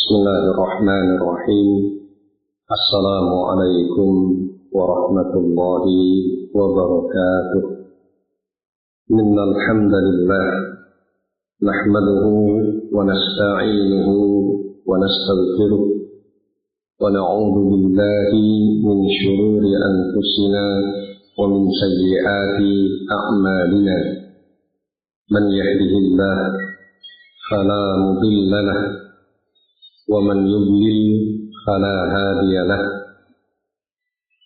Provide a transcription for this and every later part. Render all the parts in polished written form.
Bismillahirrahmanirrahim. Assalamualaikum warahmatullahi wabarakatuh. Innal hamdalillah nahmaduhu wa nasta'inuhu wa nastaghfiruh wa na'udzu billahi min shururi anfusina wa min sayyiati a'malina. Man yahdihillah fala mudilla lahu ومن يضلل فلا هادي له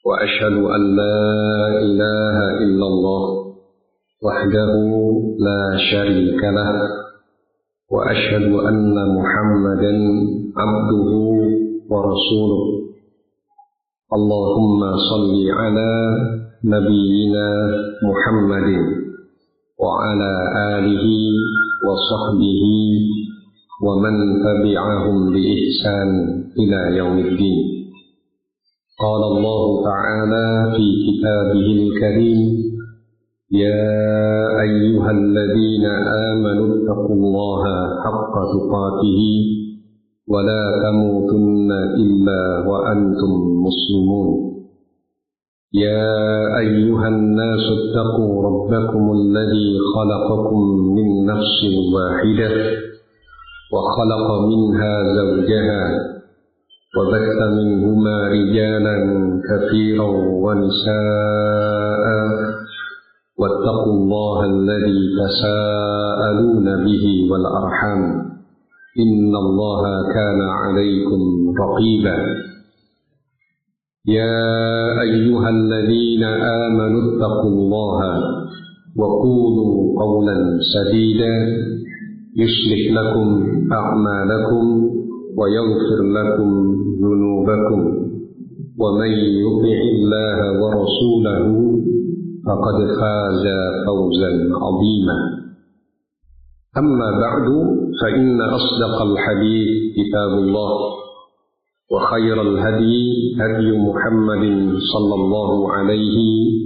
وأشهد أن لا إله إلا الله وحده لا شريك له وأشهد أن محمدا عبده ورسوله اللهم صل على نبينا محمد وعلى آله وصحبه ومن تبعهم بإحسان إلى يوم الدين. قال الله تعالى في كتابه الكريم: يا أيها الذين آمنوا اتقوا الله حق تقاته ولا تموتن إلا وأنتم مسلمون. يا أيها الناس اتقوا ربكم الذي خلقكم من نفس واحدة وخلق منها زوجها وبث منهما رجالا كثيرا ونساء واتقوا الله الذي تساءلون به والأرحام إن الله كان عليكم رقيبا. يا أيها الذين آمنوا اتقوا الله وقولوا قولا سديدا يصلح لكم أعمالكم ويغفر لكم ذنوبكم ومن يطع الله ورسوله فقد فاز فوزا عظيما. أما بعد فإن أصدق الحديث كتاب الله وخير الهدي هدي محمد صلى الله عليه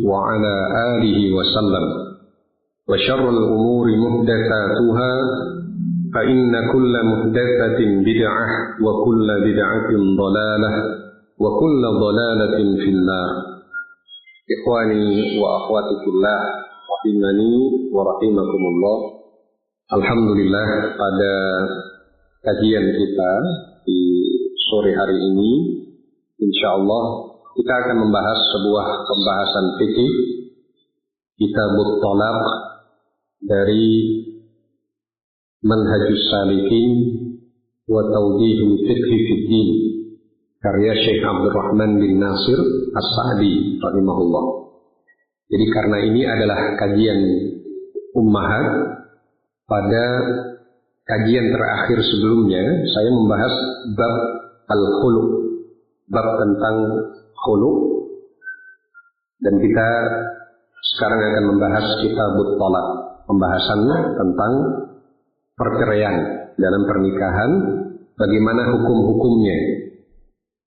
وعلى آله وسلم وشر الأمور محدثاتها فإن كل محدثة بدعة وكل بدعة ضلالة وكل ضلالة في النار. إخواني وأخواتي في الله rahimani wa rahimakumullah. Alhamdulillah, pada kajian kita di sore hari ini insyaallah kita akan membahas sebuah pembahasan fikih Kitabut Thalaq dari Manhajus Salikin wa Tawdihul Fiqhi fid Din karya Syekh Abdurrahman bin Nasir As-Sa'di rahimahullah. Jadi karena ini adalah kajian ummahat, pada kajian terakhir sebelumnya saya membahas bab al-khuluq, bab tentang khuluq, dan kita sekarang akan membahas Kitabut Thalaq, pembahasannya tentang perceraian dalam pernikahan, bagaimana hukum-hukumnya.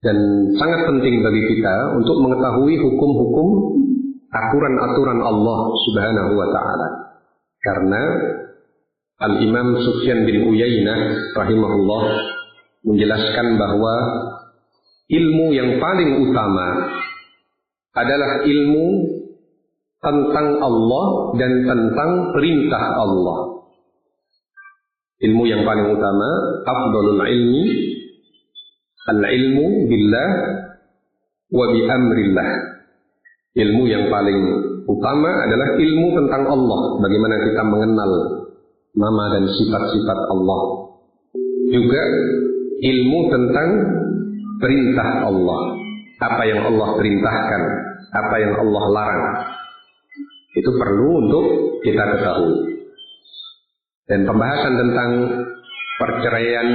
Dan sangat penting bagi kita untuk mengetahui hukum-hukum, aturan-aturan Allah Subhanahu wa Ta'ala. Karena Al-Imam Sufyan bin Uyainah rahimahullah menjelaskan bahwa ilmu yang paling utama adalah ilmu tentang Allah dan tentang perintah Allah. Ilmu yang paling utama, afdalul ilmi al-ilmu billah wa bi amrillah. Ilmu yang paling utama adalah ilmu tentang Allah, bagaimana kita mengenal nama dan sifat-sifat Allah. Juga ilmu tentang perintah Allah, apa yang Allah perintahkan, apa yang Allah larang. Itu perlu untuk kita ketahui. Dan pembahasan tentang perceraian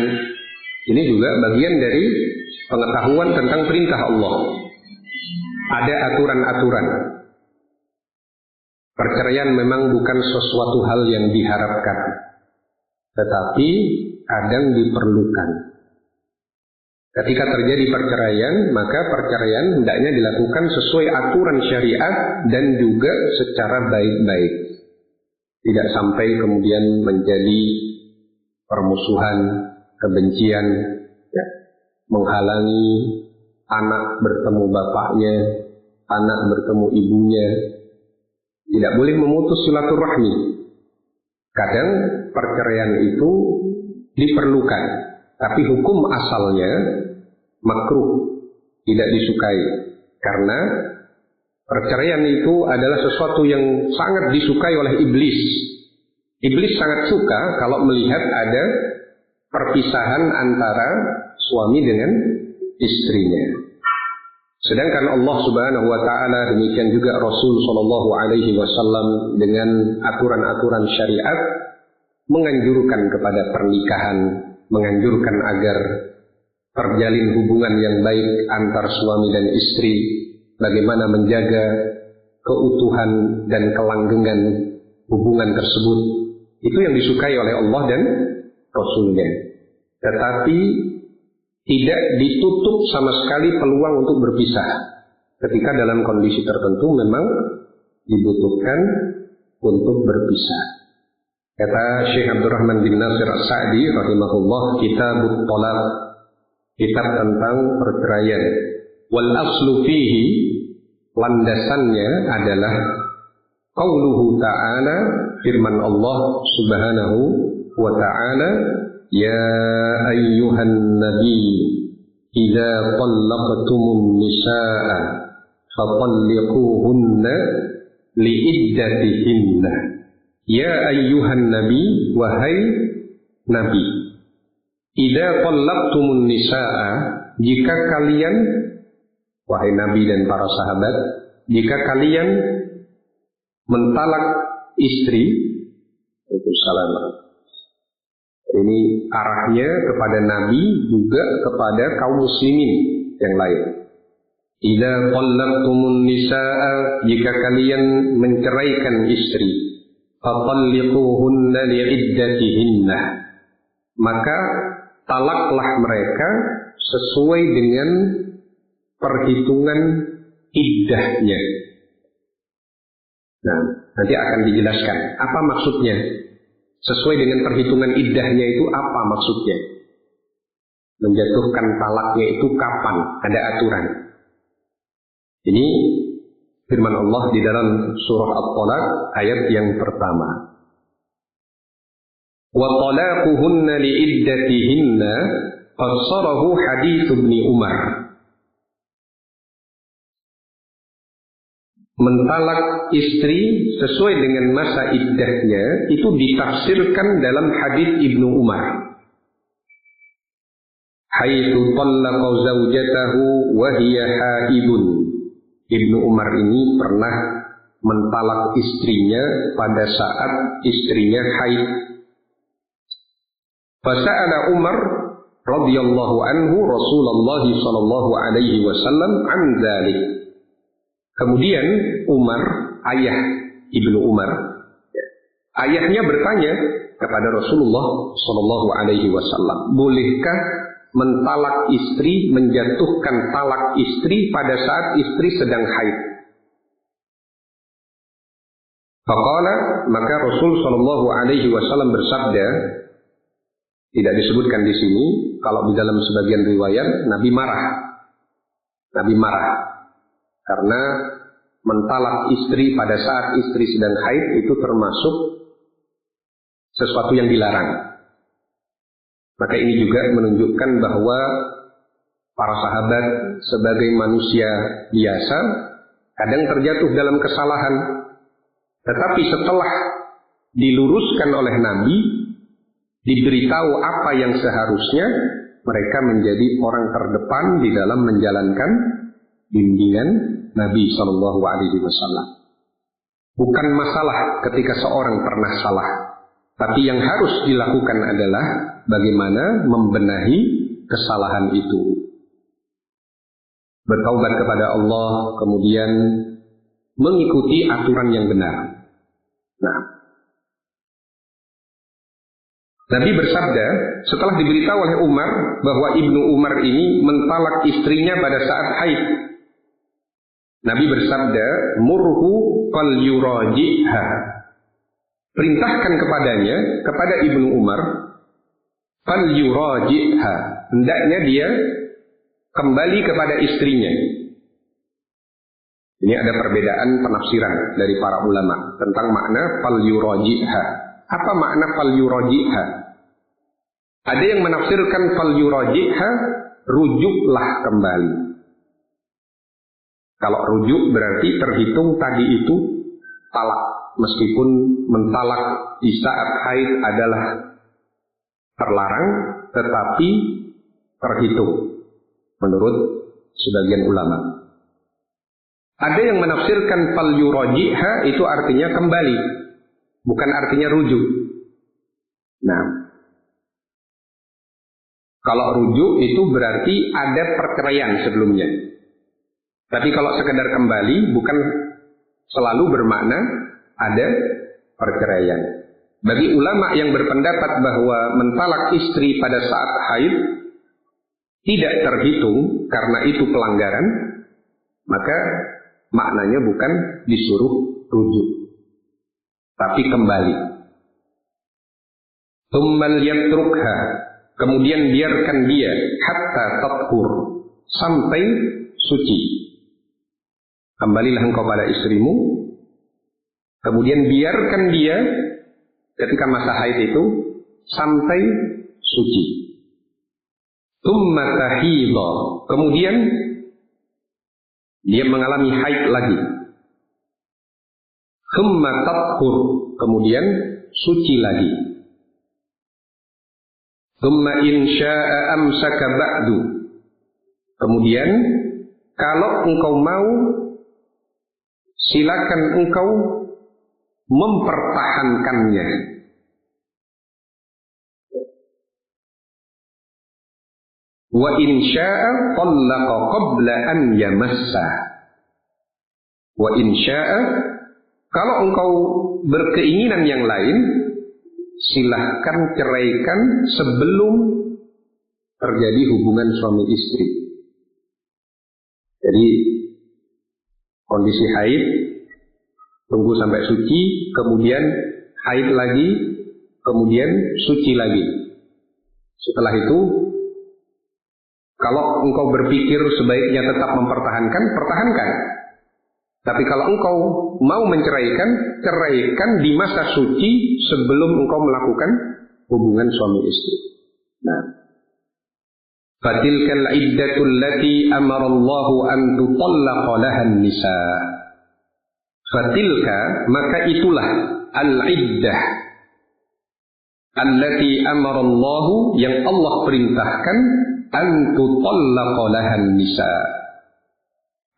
ini juga bagian dari pengetahuan tentang perintah Allah. Ada aturan-aturan. Perceraian memang bukan sesuatu hal yang diharapkan, tetapi kadang diperlukan. Ketika terjadi perceraian, maka perceraian hendaknya dilakukan sesuai aturan syariat dan juga secara baik-baik. Tidak sampai kemudian menjadi permusuhan, kebencian, ya, menghalangi anak bertemu bapaknya, anak bertemu ibunya. Tidak boleh memutus silaturahmi. Kadang perceraian itu diperlukan, tapi hukum asalnya makruh, tidak disukai. Karena perceraian itu adalah sesuatu yang sangat disukai oleh iblis. Iblis sangat suka kalau melihat ada perpisahan antara suami dengan istrinya. Sedangkan Allah Subhanahu wa taala, demikian juga Rasul sallallahu alaihi wasallam dengan aturan-aturan syariat menganjurkan kepada pernikahan, menganjurkan agar terjalin hubungan yang baik antar suami dan istri, bagaimana menjaga keutuhan dan kelanggengan hubungan tersebut. Itu yang disukai oleh Allah dan Rasul-Nya. Tetapi tidak ditutup sama sekali peluang untuk berpisah. Ketika dalam kondisi tertentu memang dibutuhkan untuk berpisah. Kata Syekh Abdurrahman bin Nasir As-Sa'di rahimahullah, Kitabut Thalaq, kitab tentang perceraian. Wal aslu fihi, landasannya adalah qauluhu ta'ala, firman Allah Subhanahu wa ta'ala, ya ayyuhan nabi idza talaqtumun nisaa fatalliquhunna liiddatihinna. Ya ayyuhan nabi, wahai nabi, idza talaqtumun nisaa, jika kalian, wahai nabi dan para sahabat, jika kalian mentalak istri, itu salam. Ini arahnya kepada Nabi juga kepada kaum muslimin yang lain. Idza talaqtumun nisaa, jika kalian menceraikan istri, fatalliquhunna li'iddatihinna, maka talaklah mereka sesuai dengan perhitungan iddahnya. Nah, nanti akan dijelaskan apa maksudnya. Sesuai dengan perhitungan iddahnya itu apa maksudnya? Menjatuhkan talaknya itu kapan? Ada aturan. Ini firman Allah di dalam surah At-Thalaq ayat yang pertama. Wa talaquhunna liiddatihinna fassarahu hadits Ibnu Umar. Mentalak istri sesuai dengan masa iddahnya itu ditafsirkan dalam hadis Ibnu Umar. Haitsu talaqa zaujatahu wa hiya haidun. Ibnu Umar ini pernah mentalak istrinya pada saat istrinya haid. Fasa'ala Umar radhiyallahu anhu Rasulullah sallallahu alaihi wasallam an dzalik. Kemudian Umar, ayah Ibnu Umar, ayahnya bertanya kepada Rasulullah Sallallahu Alaihi Wasallam, bolehkah mentalak istri, menjatuhkan talak istri pada saat istri sedang haid? Faqala, maka Rasul Sallallahu Alaihi Wasallam bersabda, tidak disebutkan di sini, kalau di dalam sebagian riwayat Nabi marah. Nabi marah. Karena mentalak istri pada saat istri sedang haid itu termasuk sesuatu yang dilarang. Maka ini juga menunjukkan bahwa para sahabat sebagai manusia biasa kadang terjatuh dalam kesalahan. Tetapi setelah diluruskan oleh Nabi, diberitahu apa yang seharusnya, mereka menjadi orang terdepan di dalam menjalankan bimbingan Nabi Shallallahu Alaihi Wasallam. Bukan masalah ketika seorang pernah salah, tapi yang harus dilakukan adalah bagaimana membenahi kesalahan itu. Bertaubat kepada Allah, kemudian mengikuti aturan yang benar. Nah, Nabi bersabda setelah diberitahu oleh Umar bahwa Ibnu Umar ini mentalak istrinya pada saat haid. Nabi bersabda, murhu fal yuraji'ha. Perintahkan kepadanya, kepada Ibnu Umar, falyuraji'ha, hendaknya dia kembali kepada istrinya. Ini ada perbedaan penafsiran dari para ulama tentang makna falyuraji'ha. Apa makna falyuraji'ha? Ada yang menafsirkan falyuraji'ha, rujuklah kembali. Kalau rujuk berarti terhitung tadi itu talak, meskipun mentalak di saat haid adalah terlarang, tetapi terhitung menurut sebagian ulama. Ada yang menafsirkan falyuraji'ha itu artinya kembali, bukan artinya rujuk. Nah, kalau rujuk itu berarti ada perceraian sebelumnya. Tapi kalau sekedar kembali bukan selalu bermakna ada perceraian. Bagi ulama yang berpendapat bahwa mentalak istri pada saat haid tidak terhitung karena itu pelanggaran, maka maknanya bukan disuruh rujuk, tapi kembali. Tsummal yatrukha, kemudian biarkan dia hatta tathur, sampai suci. Kembalilah engkau pada istrimu, kemudian biarkan dia ketika masa haid itu sampai suci. Tsumma tahidha, kemudian dia mengalami haid lagi. Tsumma tathur, kemudian suci lagi. Tsumma in syaa'a amsaka ba'du, kemudian kalau engkau mau, silakan engkau mempertahankannya. Wa in syaa'a tallaqa qabla an yamassa. Wa in syaa'a, kalau engkau berkeinginan yang lain, silahkan ceraikan sebelum terjadi hubungan suami istri. Jadi kondisi haid, tunggu sampai suci, kemudian haid lagi, kemudian suci lagi. Setelah itu, kalau engkau berpikir sebaiknya tetap mempertahankan, pertahankan. Tapi kalau engkau mau menceraikan, ceraikan di masa suci sebelum engkau melakukan hubungan suami istri. Nah, fatilkal iddatu allati amara Allahu an tutallaqa laha an-nisa. Fatilka, maka itulah al-iddah allati amara Allahu, yang Allah perintahkan an tutallaqa laha an-nisa,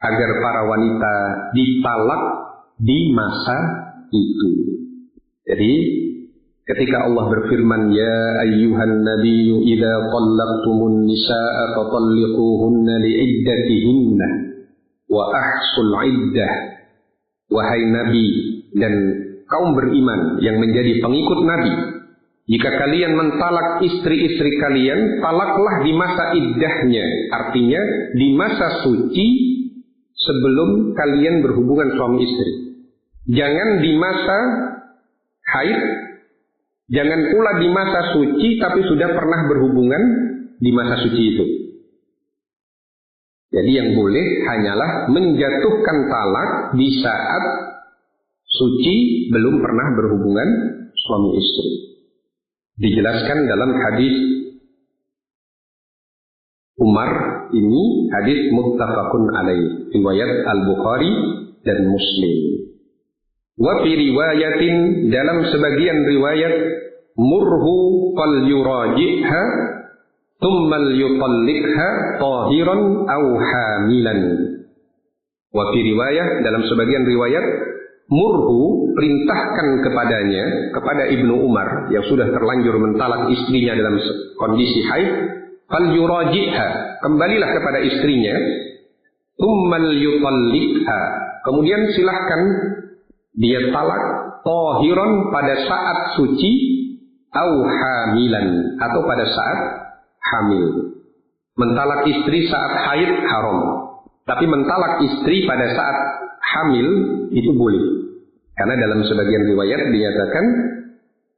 agar para wanita ditalak di masa itu. Jadi ketika Allah berfirman, ya ayyuhan nabiyyu idza talaqtumun nisaa fatalliquhunna li'iddatihinna wa ahsul iddah. Wahai Nabi dan kaum beriman yang menjadi pengikut Nabi, jika kalian mentalak istri-istri kalian, talaklah di masa iddahnya, artinya di masa suci sebelum kalian berhubungan suami istri. Jangan di masa haid, jangan pula di masa suci tapi sudah pernah berhubungan di masa suci itu. Jadi yang boleh hanyalah menjatuhkan talak di saat suci belum pernah berhubungan suami istri. Dijelaskan dalam hadis Umar ini, hadis muttafaqun alaih, riwayat Al-Bukhari dan Muslim. Wa fi riwayatin, dalam sebagian riwayat, murhu fal yuraji'ha thumma yutalliqha tahiran aw hamilan. Wa fi riwayat, dalam sebagian riwayat, murhu, perintahkan kepadanya, kepada Ibnu Umar yang sudah terlanjur mentalak istrinya dalam kondisi haid, fal yuraji'ha, kembalilah kepada istrinya, thummal yutalliqha, kemudian silahkan dia talak, tahiran, pada saat suci, au hamilan, atau pada saat hamil. Mentalak istri saat haid haram, tapi mentalak istri pada saat hamil itu boleh, karena dalam sebagian riwayat dinyatakan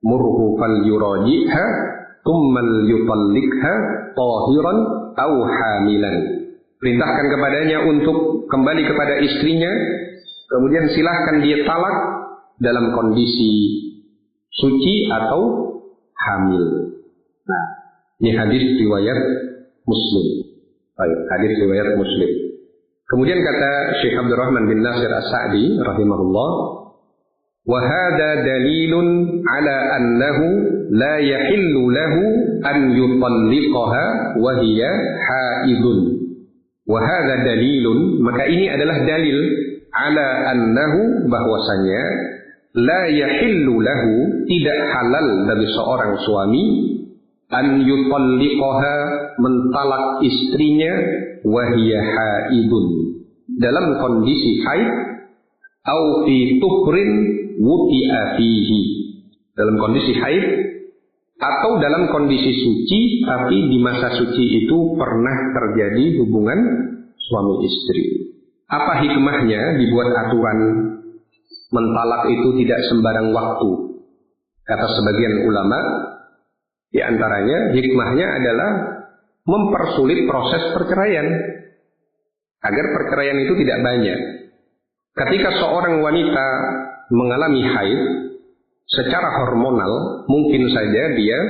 murhu fal yuraji'ha Tsummal yutalliqha tahiran aw hamilan. Perintahkan kepadanya untuk kembali kepada istrinya, kemudian silahkan dia talak dalam kondisi suci atau hamil. Nah, ini hadis riwayat Muslim. Baik, hadis riwayat Muslim. Kemudian kata Syekh Abdurrahman bin Nasir As-Sa'di rahimahullah, wa hadza dalilun ala annahu la yahillu lahu an yutalliqaha wa hiya haidun. Wa hadza dalilun, maka ini adalah dalil ala annahu, bahwasanya la yahillu lahu, tidak halal bagi seorang suami an yutalliqaha, mentalak istrinya, wa hiya haidun, dalam kondisi haid, au fi tuhrin wuti'a fihi, dalam kondisi haid atau dalam kondisi suci, tapi di masa suci itu pernah terjadi hubungan suami istri. Apa hikmahnya dibuat aturan mentalak itu tidak sembarang waktu? Kata sebagian ulama, di antaranya hikmahnya adalah mempersulit proses perceraian, agar perceraian itu tidak banyak. Ketika seorang wanita mengalami haid, secara hormonal mungkin saja dia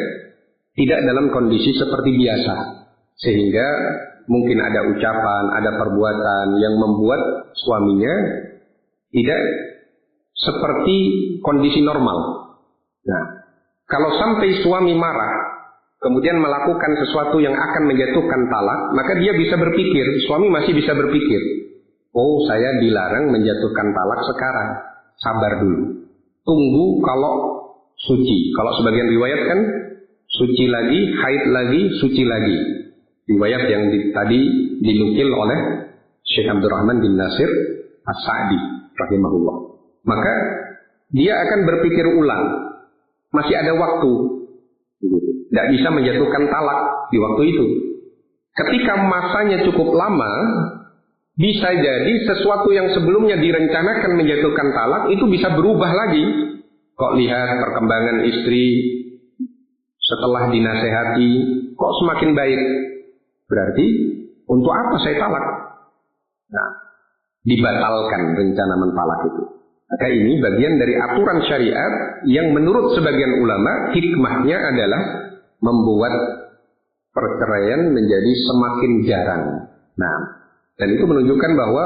tidak dalam kondisi seperti biasa, sehingga mungkin ada ucapan, ada perbuatan yang membuat suaminya tidak seperti kondisi normal. Nah, kalau sampai suami marah, kemudian melakukan sesuatu yang akan menjatuhkan talak, maka dia bisa berpikir, suami masih bisa berpikir, oh saya dilarang menjatuhkan talak sekarang, sabar dulu. Tunggu kalau suci. Kalau sebagian riwayat kan suci lagi, haid lagi, suci lagi. Riwayat yang tadi dinukil oleh Syekh Abdurrahman bin Nasir As-Sa'di rahimahullah. Maka dia akan berpikir ulang. Masih ada waktu. Tidak bisa menjatuhkan talak di waktu itu. Ketika masanya cukup lama, bisa jadi sesuatu yang sebelumnya direncanakan menjatuhkan talak itu bisa berubah lagi. Kok lihat perkembangan istri setelah dinasehati, kok semakin baik. Berarti untuk apa saya talak? Nah, dibatalkan rencana mentalak itu. Maka ini bagian dari aturan syariat yang menurut sebagian ulama hikmahnya adalah membuat perceraian menjadi semakin jarang. Nah, dan itu menunjukkan bahwa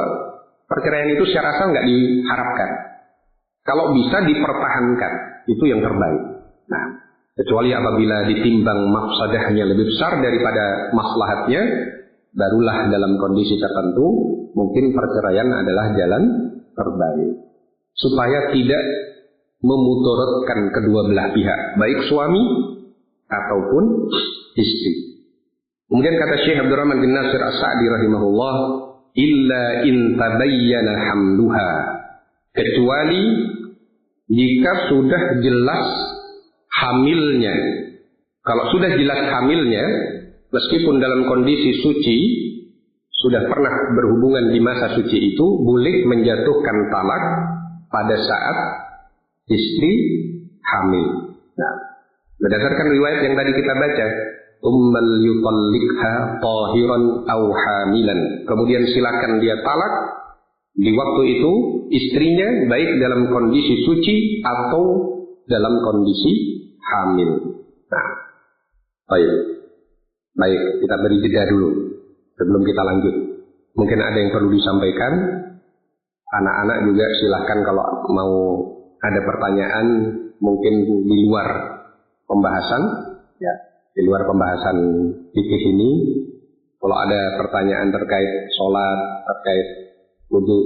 perceraian itu secara asal nggak diharapkan. Kalau bisa dipertahankan, itu yang terbaik. Nah, kecuali apabila ditimbang mafsadahnya lebih besar daripada maslahatnya, barulah dalam kondisi tertentu mungkin perceraian adalah jalan terbaik. Supaya tidak memudaratkan kedua belah pihak, baik suami ataupun istri. Kemudian kata Syekh Abdurrahman bin Nasir As-Sa'di rahimahullah, illa in tabayyana hamluha, kecuali jika sudah jelas hamilnya. Kalau sudah jelas hamilnya, meskipun dalam kondisi suci, sudah pernah berhubungan di masa suci itu, boleh menjatuhkan talak pada saat istri hamil. Nah, berdasarkan riwayat yang tadi kita baca, tsummal yutalliqha tahiran aw hamilan, kemudian silakan dia talak di waktu itu istrinya, baik dalam kondisi suci atau dalam kondisi hamil. Nah, baik, kita beri jeda dulu sebelum kita lanjut. Mungkin ada yang perlu disampaikan. Anak-anak juga silahkan kalau mau ada pertanyaan mungkin di luar pembahasan, ya, di luar pembahasan fikih ini. Kalau ada pertanyaan terkait sholat, terkait wudu,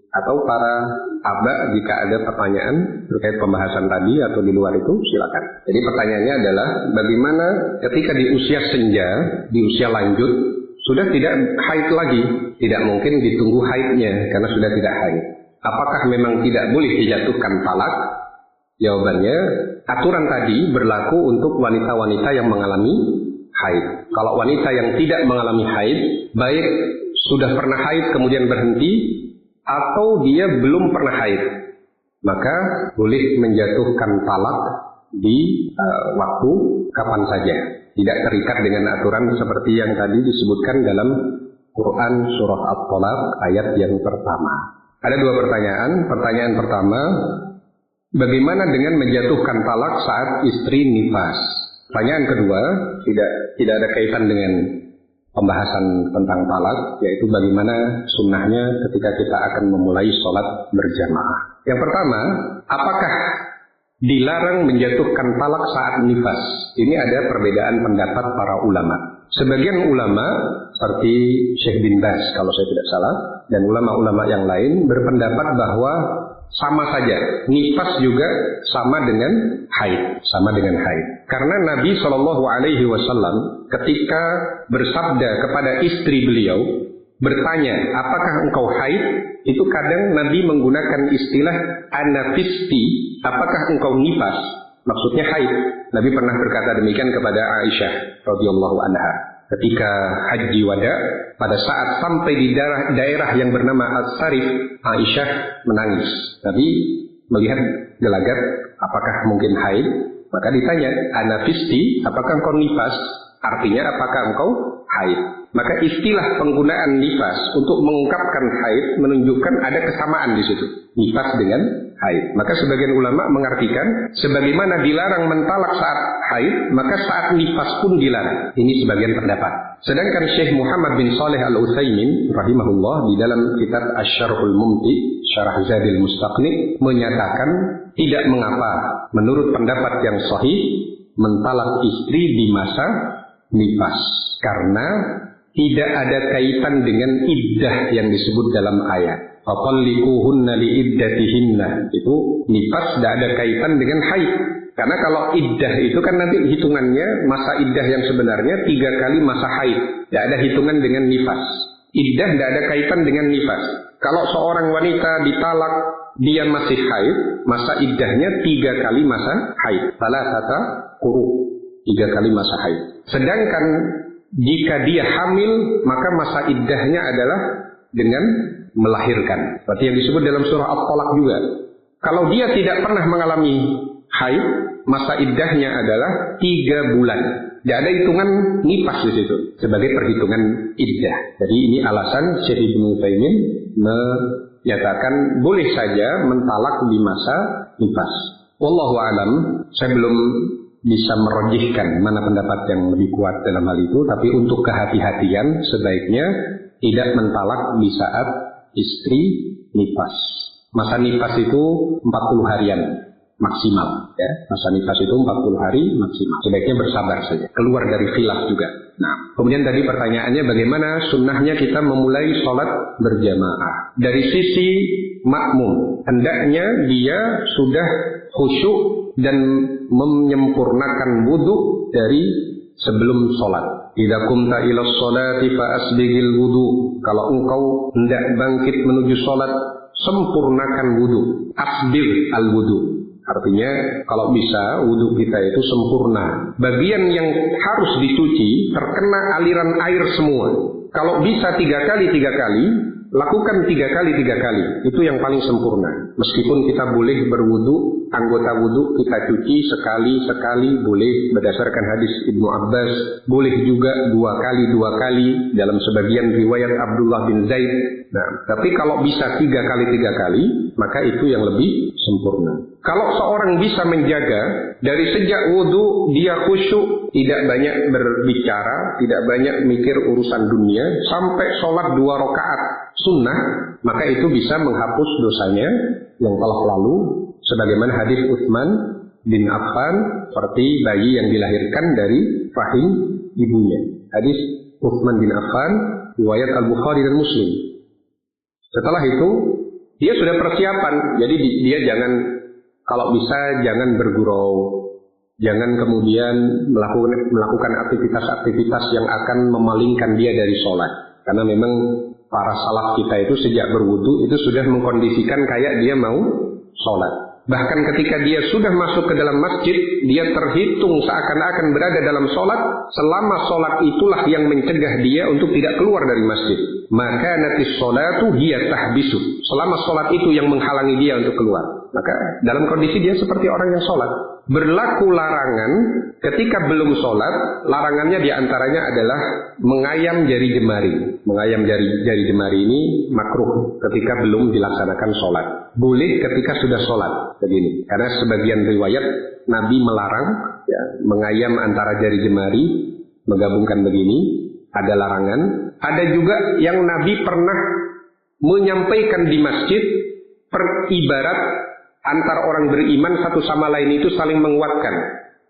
atau para aba jika ada pertanyaan terkait pembahasan tadi atau di luar itu, silakan. Jadi pertanyaannya adalah bagaimana ketika di usia senja, di usia lanjut, sudah tidak haid lagi, tidak mungkin ditunggu haidnya karena sudah tidak haid. Apakah memang tidak boleh dijatuhkan talak? Jawabannya, aturan tadi berlaku untuk wanita-wanita yang mengalami haid. Kalau wanita yang tidak mengalami haid, baik sudah pernah haid kemudian berhenti, atau dia belum pernah haid, maka boleh menjatuhkan talak di waktu kapan saja. Tidak terikat dengan aturan seperti yang tadi disebutkan dalam Quran surah At-Tolaq ayat yang pertama. Ada dua pertanyaan. Pertanyaan pertama, bagaimana dengan menjatuhkan talak saat istri nifas? Pertanyaan kedua, tidak ada kaitan dengan pembahasan tentang talak, yaitu bagaimana sunnahnya ketika kita akan memulai sholat berjamaah. Yang pertama, apakah dilarang menjatuhkan talak saat nifas? Ini ada perbedaan pendapat para ulama. Sebagian ulama seperti Syekh bin Baz kalau saya tidak salah, dan ulama-ulama yang lain berpendapat bahwa sama saja, nifas juga sama dengan haid, Karena Nabi SAW ketika bersabda kepada istri beliau, bertanya, apakah engkau haid? Itu kadang Nabi menggunakan istilah anafisti, apakah engkau nifas? Maksudnya haid. Nabi pernah berkata demikian kepada Aisyah radhiyallahu anha ketika haji wada, pada saat sampai di daerah yang bernama As-Sarif, Aisyah menangis. Nabi melihat gelagat, apakah mungkin haid? Maka ditanya, anafisti, apakah engkau nifas? Artinya apakah engkau haid? Maka istilah penggunaan nifas untuk mengungkapkan haid menunjukkan ada kesamaan di situ. Nifas dengan haid. Maka sebagian ulama mengartikan sebagaimana dilarang mentalak saat haid, maka saat nifas pun dilarang. Ini sebagian pendapat. Sedangkan Syekh Muhammad bin Shalih Al-Utsaimin rahimahullah di dalam kitab Asy-Syarhul Mumti, Syarah Zadil Mustaqni, menyatakan tidak mengapa menurut pendapat yang sahih mentalak istri di masa nifas, karena tidak ada kaitan dengan iddah yang disebut dalam ayat. Fatalliquhunna liiddatihinna. Itu nifas tidak ada kaitan dengan haid. Karena kalau iddah itu kan nanti hitungannya masa iddah yang sebenarnya 3 kali masa haid. Tidak ada hitungan dengan nifas. Iddah tidak ada kaitan dengan nifas. Kalau seorang wanita ditalak dia masih haid, masa iddahnya 3 kali masa haid. Salasata quru. 3 kali masa haid. Sedangkan jika dia hamil, maka masa iddahnya adalah dengan melahirkan. Berarti yang disebut dalam surah At-Tolaq juga. Kalau dia tidak pernah mengalami haid, masa iddahnya adalah 3 bulan. Tidak ada hitungan nifas di situ sebagai perhitungan iddah. Jadi ini alasan Syekh Ibnu Utsaimin menyatakan boleh saja mentalak di masa nifas. Wallahu a'lam. Saya belum bisa merojihkan mana pendapat yang lebih kuat dalam hal itu, tapi untuk kehati-hatian sebaiknya tidak mentalak di saat istri nifas. Masa nifas itu 40 harian maksimal, ya. Masa nifas itu 40 hari maksimal. Sebaiknya bersabar saja, keluar dari khilaf juga. Nah, kemudian tadi pertanyaannya bagaimana sunnahnya kita memulai sholat berjamaah. Dari sisi makmum, hendaknya dia sudah khusyuk dan menyempurnakan wudu dari sebelum sholat. Idza qumta ila sholati fa asbigil wudu. Kalau engkau hendak bangkit menuju sholat, sempurnakan wudu. Asbig al wudu. Artinya kalau bisa wudu kita itu sempurna. Bagian yang harus dicuci terkena aliran air semua. Kalau bisa 3 kali, lakukan 3 kali. Itu yang paling sempurna. Meskipun kita boleh berwudu, anggota wudu kita cuci sekali boleh berdasarkan hadis Ibnu Abbas. Boleh juga 2 kali dalam sebagian riwayat Abdullah bin Zaid. Nah, tapi kalau bisa 3 kali, maka itu yang lebih sempurna. Kalau seorang bisa menjaga dari sejak wudu dia khusyuk, tidak banyak berbicara, tidak banyak mikir urusan dunia, sampai sholat 2 rakaat sunnah, maka itu bisa menghapus dosanya yang telah lalu, sebagaimana hadis Utsman bin Affan, seperti bayi yang dilahirkan dari rahim ibunya. Hadis Utsman bin Affan, riwayat Al-Bukhari dan Muslim. Setelah itu dia sudah persiapan, jadi dia jangan, kalau bisa jangan bergurau, jangan kemudian melakukan aktivitas-aktivitas yang akan memalingkan dia dari sholat. Karena memang para salaf kita itu sejak berwudu itu sudah mengkondisikan kayak dia mau sholat. Bahkan ketika dia sudah masuk ke dalam masjid, dia terhitung seakan-akan berada dalam sholat, selama sholat itulah yang mencegah dia untuk tidak keluar dari masjid. Maka natis sholatu hiya tahbisu. Selama sholat itu yang menghalangi dia untuk keluar. Maka dalam kondisi dia seperti orang yang sholat. Berlaku larangan ketika belum sholat. Larangannya diantaranya adalah mengayam jari jemari. Mengayam jari jemari ini makruh ketika belum dilaksanakan sholat. Boleh ketika sudah sholat. Begini. Karena sebagian riwayat Nabi melarang ya, mengayam antara jari jemari, menggabungkan begini. Ada larangan. Ada juga yang Nabi pernah menyampaikan di masjid peribarat antara orang beriman satu sama lain itu saling menguatkan.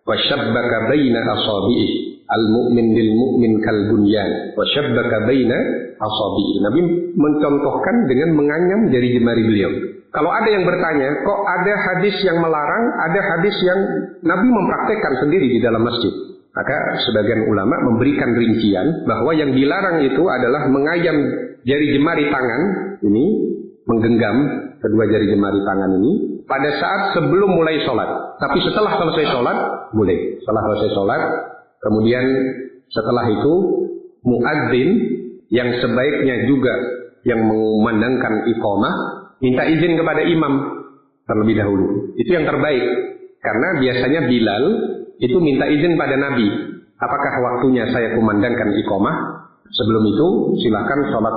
Wasyabbaka baina asabi'i al-mu'min lil mu'min kal bunyan. Wasyabbaka baina asabi'i. Nabi mencontohkan dengan menganyam jari jemari beliau. Kalau ada yang bertanya, kok ada hadis yang melarang, ada hadis yang Nabi mempraktekkan sendiri di dalam masjid. Maka sebagian ulama memberikan rincian bahwa yang dilarang itu adalah mengayam jari jemari tangan ini, menggenggam kedua jari jemari tangan ini pada saat sebelum mulai sholat. Tapi setelah selesai sholat boleh. Setelah selesai sholat, kemudian setelah itu muadzin yang sebaiknya juga yang mengumandangkan iqamah minta izin kepada imam terlebih dahulu. Itu yang terbaik. Karena biasanya Bilal itu minta izin pada Nabi. Apakah waktunya saya kumandangkan iqamah? Sebelum itu silakan sholat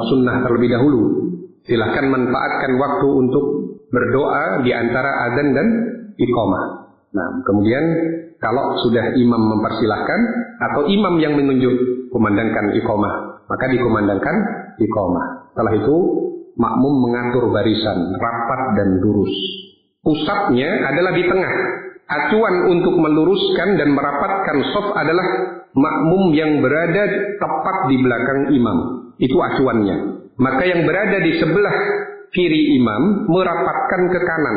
sunnah terlebih dahulu. Silakan manfaatkan waktu untuk berdoa di antara adzan dan iqamah. Nah, kemudian kalau sudah imam mempersilahkan atau imam yang menunjuk kumandangkan iqamah, maka dikumandangkan iqamah. Setelah itu makmum mengatur barisan rapat dan lurus. Pusatnya adalah di tengah. Acuan untuk meluruskan dan merapatkan shaf adalah makmum yang berada tepat di belakang imam. Itu acuannya. Maka yang berada di sebelah kiri imam merapatkan ke kanan.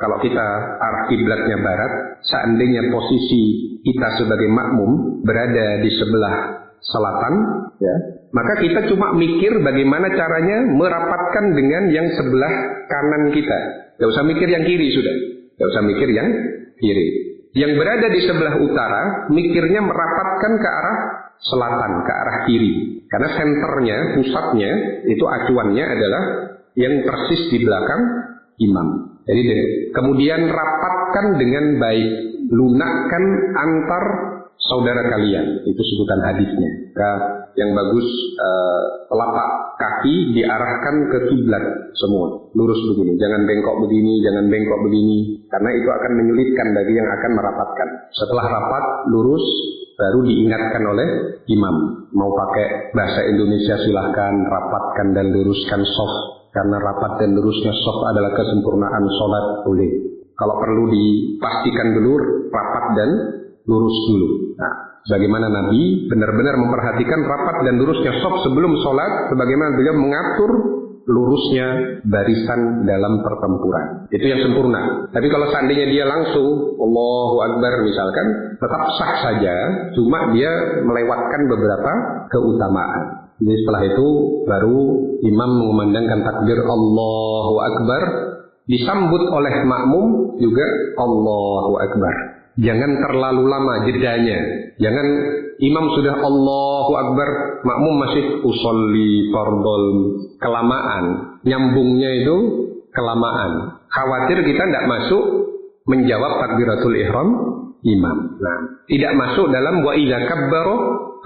Kalau kita arah kiblatnya barat, seandainya posisi kita sebagai makmum berada di sebelah selatan, ya, maka kita cuma mikir bagaimana caranya merapatkan dengan yang sebelah kanan kita. Gak usah mikir yang kiri sudah. Gak usah mikir yang kiri. Yang berada di sebelah utara mikirnya merapatkan ke arah selatan, ke arah kiri. Karena senternya, pusatnya, itu acuannya adalah yang persis di belakang imam. Jadi kemudian rapatkan dengan baik, lunakkan antar saudara kalian. Itu sebutan hadisnya. Yang bagus telapak kaki diarahkan ke kiblat semua, lurus begini, jangan bengkok begini, jangan bengkok begini, karena itu akan menyulitkan bagi yang akan merapatkan. Setelah rapat lurus baru diingatkan oleh imam. Mau pakai bahasa Indonesia silahkan, rapatkan dan luruskan shaf, karena rapat dan lurusnya shaf adalah kesempurnaan sholat, boleh. Kalau perlu dipastikan dulu rapat dan lurus dulu. Nah, bagaimana Nabi benar-benar memperhatikan rapat dan lurusnya shaf sebelum sholat, sebagaimana beliau mengatur lurusnya barisan dalam pertempuran. Itu yang sempurna. Tapi kalau seandainya dia langsung Allahu Akbar misalkan, tetap sah saja, cuma dia melewatkan beberapa keutamaan. Jadi setelah itu baru imam mengumandangkan takbir Allahu Akbar, disambut oleh makmum juga Allahu Akbar. Jangan terlalu lama jedanya. Jangan imam sudah Allahu Akbar, makmum masih usolli fardol, kelamaan. Nyambungnya itu kelamaan. Khawatir kita tidak masuk menjawab takbiratul ihram imam. Nah, tidak masuk dalam wa idza kabbara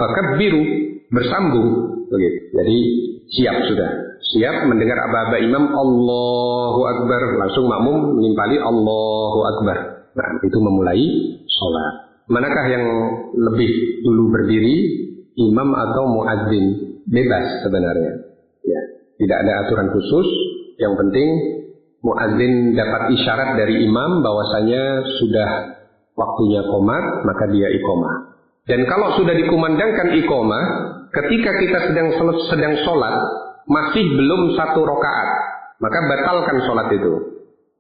fakabbiru, bersambung begitu. Jadi siap sudah. Siap mendengar aba-aba imam Allahu Akbar, langsung makmum menimpali Allahu Akbar. Nah, itu memulai sholat. Manakah yang lebih dulu berdiri, imam atau muadzin? Bebas sebenarnya. Ya, tidak ada aturan khusus. Yang penting muadzin dapat isyarat dari imam bahwasanya sudah waktunya qomat, maka dia iqomah. Dan kalau sudah dikumandangkan iqomah, ketika kita sedang sholat masih belum 1 rakaat, maka batalkan sholat itu.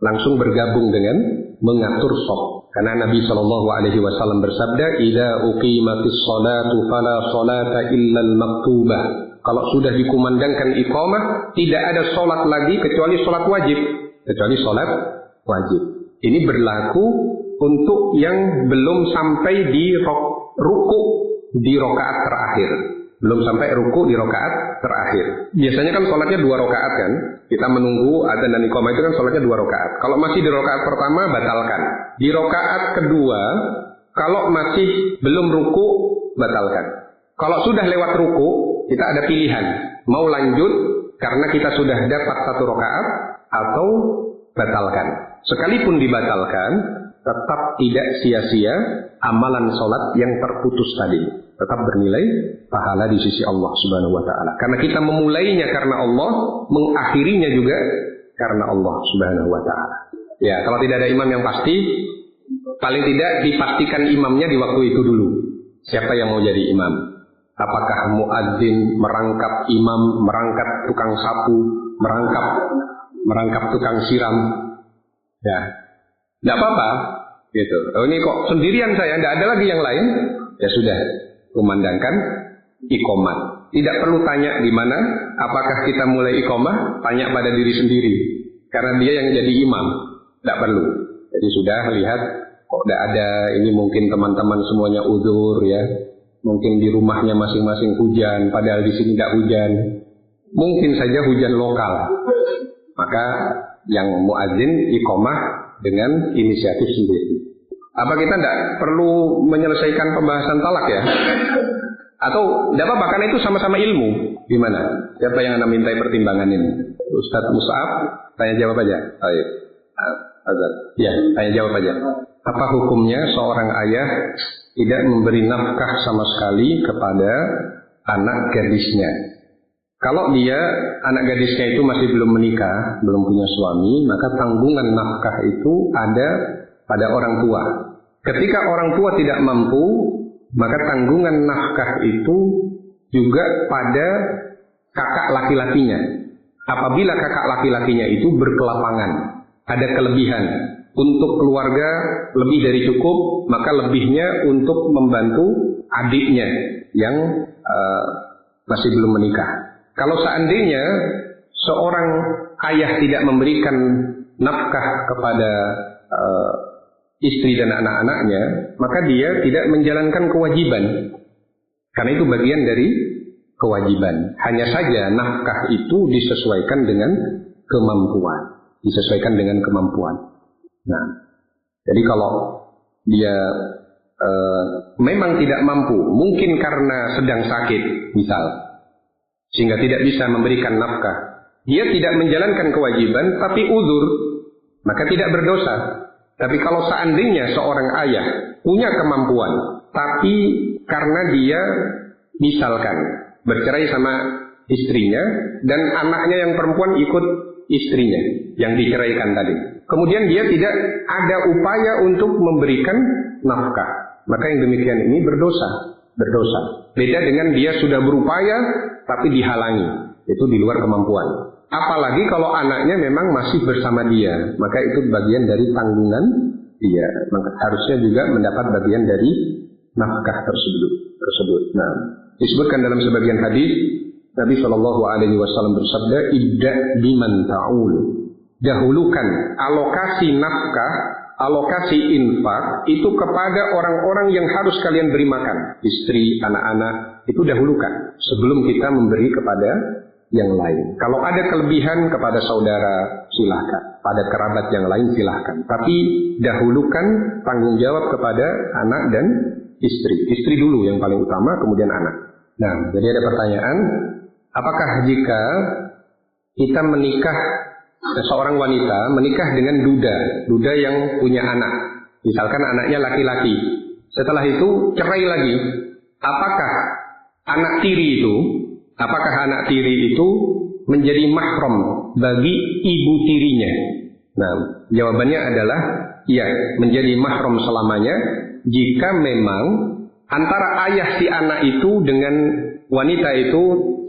Langsung bergabung dengan mengatur shaf. Karena Nabi SAW bersabda, "Idza uqimatis sholatu fala sholata illa al-maktubah." Kalau sudah dikumandangkan iqamah, tidak ada sholat lagi kecuali sholat wajib. Kecuali sholat wajib. Ini berlaku untuk yang belum sampai di ruku di rakaat terakhir. Belum sampai ruku di rakaat terakhir. Biasanya kan sholatnya 2 rakaat kan. Kita menunggu adzan dan iqamah itu kan sholatnya 2 rakaat. Kalau masih di rakaat pertama, batalkan. Di rakaat kedua, kalau masih belum ruku, batalkan. Kalau sudah lewat ruku, kita ada pilihan. Mau lanjut karena kita sudah dapat 1 rakaat, atau batalkan. Sekalipun dibatalkan, tetap tidak sia-sia amalan sholat yang terputus tadi. Tetap bernilai pahala di sisi Allah Subhanahu wa ta'ala. Karena kita memulainya karena Allah, mengakhirinya juga karena Allah Subhanahu wa ta'ala. Ya, kalau tidak ada imam yang pasti, paling tidak dipastikan imamnya di waktu itu dulu. Siapa yang mau jadi imam? Apakah muadzin, merangkap imam, merangkap tukang sapu, merangkap tukang siram? Ya, tidak apa-apa. Gitu. Oh, ini kok sendirian saya, tidak ada lagi yang lain. Ya sudah, kumandangkan iqamah. Tidak perlu tanya di mana, apakah kita mulai iqamah, tanya pada diri sendiri. Karena dia yang jadi imam, tidak perlu. Jadi sudah lihat, kok tidak ada, ini mungkin teman-teman semuanya uzur ya. Mungkin di rumahnya masing-masing hujan, padahal di sini tidak hujan. Mungkin saja hujan lokal. Maka yang muadzin iqamah dengan inisiatif sendiri. Apa kita tidak perlu menyelesaikan pembahasan talak ya? Atau tidak apa-apa, karena itu sama-sama ilmu. Gimana? Siapa yang Anda mintai pertimbangan ini? Ustadz Mus'ab, tanya jawab aja. Ayo. Azad. Ya, tanya jawab aja. Apa hukumnya seorang ayah tidak memberi nafkah sama sekali kepada anak gadisnya? Kalau dia, anak gadisnya itu masih belum menikah, belum punya suami, maka tanggungan nafkah itu ada pada orang tua. Ketika orang tua tidak mampu, maka tanggungan nafkah itu juga pada kakak laki-lakinya. Apabila kakak laki-lakinya itu berkelapangan, ada kelebihan untuk keluarga lebih dari cukup, maka lebihnya untuk membantu adiknya yang masih belum menikah. Kalau seandainya seorang ayah tidak memberikan nafkah kepada istri dan anak-anaknya, maka dia tidak menjalankan kewajiban. Karena itu bagian dari kewajiban. Hanya saja nafkah itu disesuaikan dengan kemampuan. Disesuaikan dengan kemampuan. Nah, jadi kalau dia memang tidak mampu, mungkin karena sedang sakit, misal, sehingga tidak bisa memberikan nafkah, dia tidak menjalankan kewajiban, tapi uzur, maka tidak berdosa. Tapi kalau seandainya seorang ayah punya kemampuan, tapi karena dia misalkan bercerai sama istrinya, dan anaknya yang perempuan ikut istrinya yang diceraikan tadi, kemudian dia tidak ada upaya untuk memberikan nafkah, maka yang demikian ini berdosa. Beda dengan dia sudah berupaya tapi dihalangi, itu di luar kemampuan. Apalagi kalau anaknya memang masih bersama dia, maka itu bagian dari tanggungan dia, maka harusnya juga mendapat bagian dari nafkah tersebut. Nah, disebutkan dalam sebagian hadis, Nabi Shallallahu Alaihi Wasallam bersabda, "Idda biman ta'ul." Dahulukan alokasi nafkah, alokasi infak itu kepada orang-orang yang harus kalian beri makan, istri, anak-anak, itu dahulukan sebelum kita memberi kepada yang lain. Kalau ada kelebihan kepada saudara, silahkan. Pada kerabat yang lain silahkan. Tapi dahulukan tanggung jawab kepada anak dan istri. Istri dulu yang paling utama, kemudian anak. Nah, jadi ada pertanyaan, apakah jika kita menikah, seorang wanita menikah dengan duda yang punya anak, misalkan anaknya laki-laki, setelah itu cerai lagi, apakah anak tiri itu menjadi mahram bagi ibu tirinya? Nah, jawabannya adalah iya, menjadi mahram selamanya jika memang antara ayah si anak itu dengan wanita itu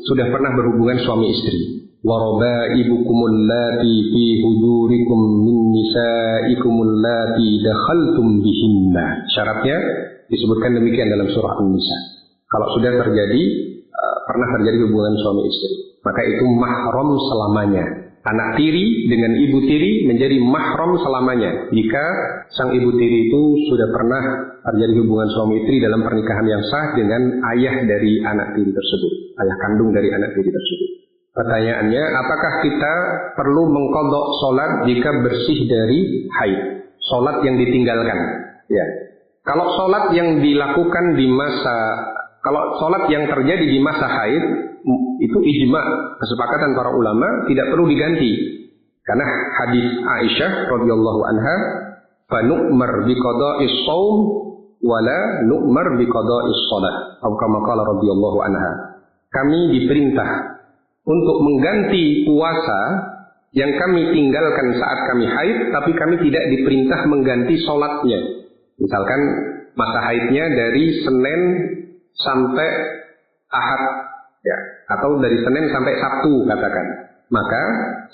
sudah pernah berhubungan suami istri. Warabaibukumul lati fi hujurikum min nisaikumul lati dakhaltum bihinna. Syaratnya disebutkan demikian dalam surah An-Nisa. Kalau sudah terjadi pernah terjadi hubungan suami istri, maka itu mahram selamanya. Anak tiri dengan ibu tiri menjadi mahram selamanya jika sang ibu tiri itu sudah pernah terjadi hubungan suami istri dalam pernikahan yang sah dengan ayah dari anak tiri tersebut, ayah kandung dari anak tiri tersebut. Pertanyaannya, apakah kita perlu mengqadha sholat jika bersih dari haid? Sholat yang ditinggalkan. Ya. Kalau sholat yang dilakukan di kalau sholat yang terjadi di masa haid, itu ijma, kesepakatan para ulama, tidak perlu diganti. Karena hadis Aisyah radhiyallahu anha, fa nu'mar bi qada'is shaum wala nu'mar bi qada'is shalah. Atau kama qala radhiyallahu anha. Kami diperintah untuk mengganti puasa yang kami tinggalkan saat kami haid, tapi kami tidak diperintah mengganti sholatnya. Misalkan masa haidnya dari Senin sampai Ahad, ya, atau dari Senin sampai Sabtu katakan. Maka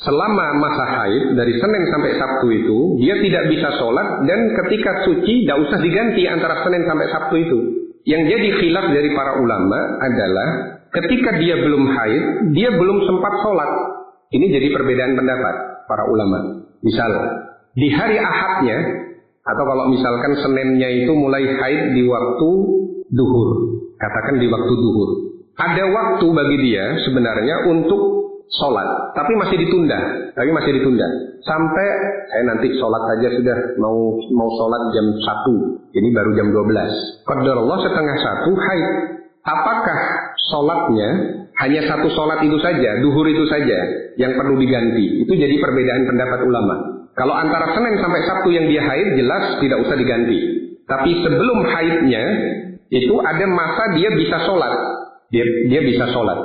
selama masa haid dari Senin sampai Sabtu itu dia tidak bisa sholat, dan ketika suci tidak usah diganti antara Senin sampai Sabtu itu. Yang jadi khilaf dari para ulama adalah ketika dia belum haid, dia belum sempat sholat. Ini jadi perbedaan pendapat para ulama. Misal di hari Ahadnya, atau kalau misalkan Seninnya itu mulai haid di waktu duhur, katakan di waktu duhur, ada waktu bagi dia sebenarnya untuk sholat, tapi masih ditunda, sampai saya nanti sholat saja sudah mau sholat jam 1, ini baru jam 12. Qadarullah setengah 1 haid. Apakah sholatnya hanya satu sholat itu saja, duhur itu saja yang perlu diganti? Itu jadi perbedaan pendapat ulama. Kalau antara Senin sampai Sabtu yang dia haid, jelas tidak usah diganti. Tapi sebelum haidnya itu ada masa dia bisa sholat, dia bisa sholat,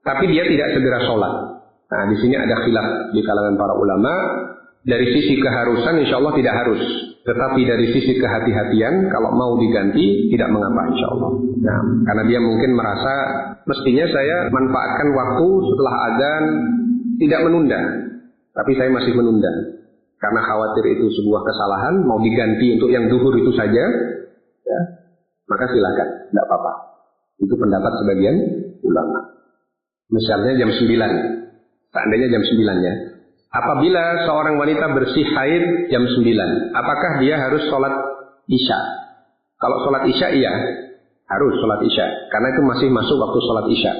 tapi dia tidak segera sholat. Nah, di sini ada khilaf di kalangan para ulama. Dari sisi keharusan, insya Allah tidak harus. Tetapi dari sisi kehati-hatian, kalau mau diganti, tidak mengapa insya Allah. Nah, karena dia mungkin merasa, mestinya saya manfaatkan waktu setelah azan, tidak menunda. Tapi saya masih menunda. Karena khawatir itu sebuah kesalahan, mau diganti untuk yang duhur itu saja, ya, maka silakan, tidak apa-apa. Itu pendapat sebagian ulama. Misalnya jam 9, seandainya jam 9 ya. Apabila seorang wanita bersih haid jam 9, apakah dia harus sholat isya? Kalau sholat isya, iya, harus sholat isya, karena itu masih masuk waktu sholat isya.